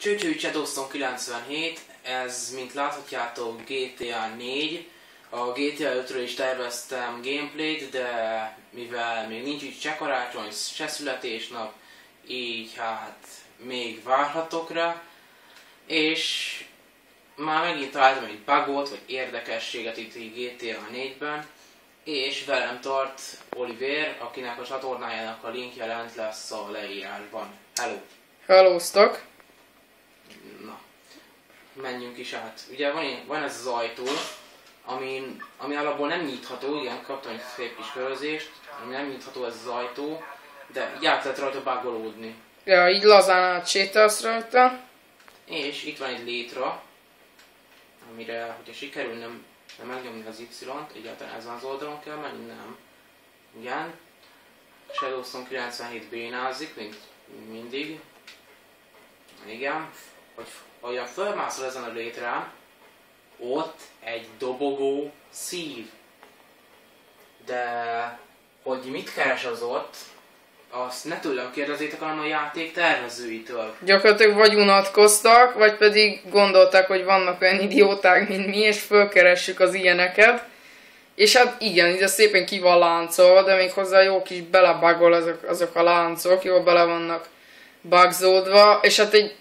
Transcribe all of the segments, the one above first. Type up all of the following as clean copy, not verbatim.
Csőcsői Shadowstone 97, ez, mint láthatjátok, GTA 4. A GTA 5-ről is terveztem gameplayt, de mivel még nincs így se karácsony, se születésnap, így hát még várhatok rá. És már megint találtam egy bugot, vagy érdekességet itt GTA 4-ben. És velem tart Oliver, akinek a csatornájának a linkje lent lesz a leírásban. Hello! Hellóztok! Na, menjünk is át. Ugye van ez az ajtó, ami alapból nem nyitható, igen, kaptam egy szép kis körözést, ami nem nyitható ez az ajtó, de így át lehet rajta bugolódni. Ja, így lazán átsétálsz rajta. És itt van egy létra, amire, hogyha sikerül nem megnyomni az Y-t, egyáltalán ezen az oldalon kell menni, nem. Igen. Shadowstone 97 bénázik, mint mindig. Igen. Ahogyan fölmászol ezen a létrán, ott egy dobogó szív. De hogy mit keres az ott, azt ne tőlem kérdezzétek, hanem a játék tervezőitől. Gyakorlatilag vagy unatkoztak, vagy pedig gondolták, hogy vannak olyan idióták, mint mi, és fölkeressük az ilyeneket. És hát igen, ide szépen ki van láncolva, de még hozzá jó kis belebugol azok a láncok, jól bele vannak bugzódva, és hát egy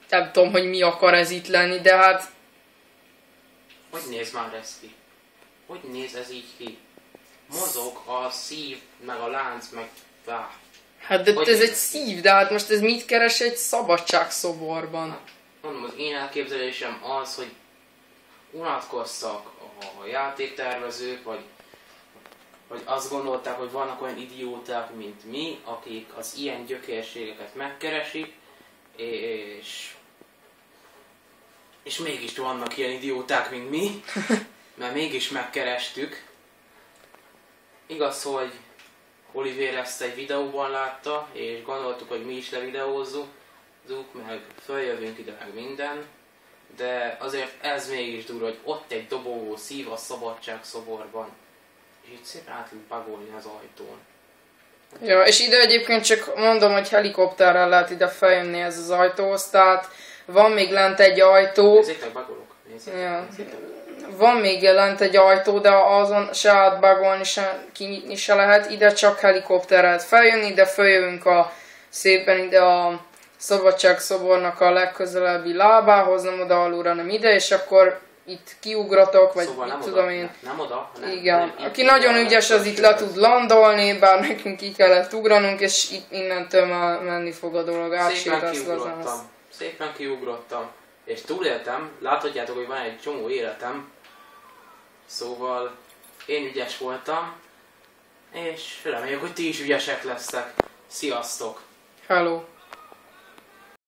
nem tudom, hogy mi akar ez itt lenni, de hát... Hogy néz már ez ki? Hogy néz ez így ki? Mozog a szív, meg a lánc, meg... Hát de ez egy szív, de hát most ez mit keres egy szabadságszoborban? Hát, mondom, az én elképzelésem az, hogy unatkoztak a játéktervezők, vagy azt gondolták, hogy vannak olyan idióták, mint mi, akik az ilyen gyökérségeket megkeresik, és mégis vannak ilyen idióták, mint mi, mert mégis megkerestük. Igaz, hogy Oliver ezt egy videóban látta, és gondoltuk, hogy mi is levideózzuk, meg följövünk ide meg minden, de azért ez mégis durva, hogy ott egy dobogó szív a szabadságszoborban, és itt szépen át lehet bugolni az ajtón. Ja, és ide egyébként csak mondom, hogy helikopterrel lehet ide feljönni ez az ajtóhoz, tehát van még lent egy ajtó. Nézzétek, bugolok. Nézzétek. Van még lent egy ajtó, de azon se átbugolni, se kinyitni se lehet. Ide csak helikopterrel lehet feljönni, de följövünk szépen ide a szabadságszobornak a legközelebbi lábához, nem oda alulra, nem ide, és akkor itt kiugratok, vagy szóval mit tudom én. Nem oda, hanem... Igen. Aki nagyon ügyes, az itt le tud landolni, bár nekünk ki kellett ugranunk, és itt innentől már menni fog a dolog. Szépen kiugrottam. És túléltem, láthatjátok, hogy van egy csomó életem, szóval én ügyes voltam, és reméljük, hogy ti is ügyesek lesztek. Sziasztok! Hello!